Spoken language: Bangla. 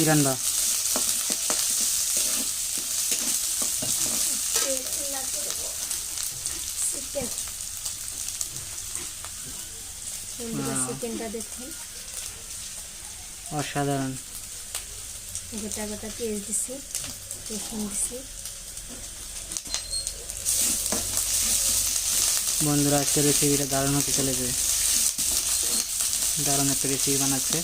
কি রান্না? চিকেনটা দেখুন অসাধারণ। গোটা গোটা পেঁয়াজ দিছি, রসুন দিছি। বন্ধুরা, আজকে রেসিপিটা দারুণ হতে চলেছে। দারুণ একটা রেসিপি বানাচ্ছে।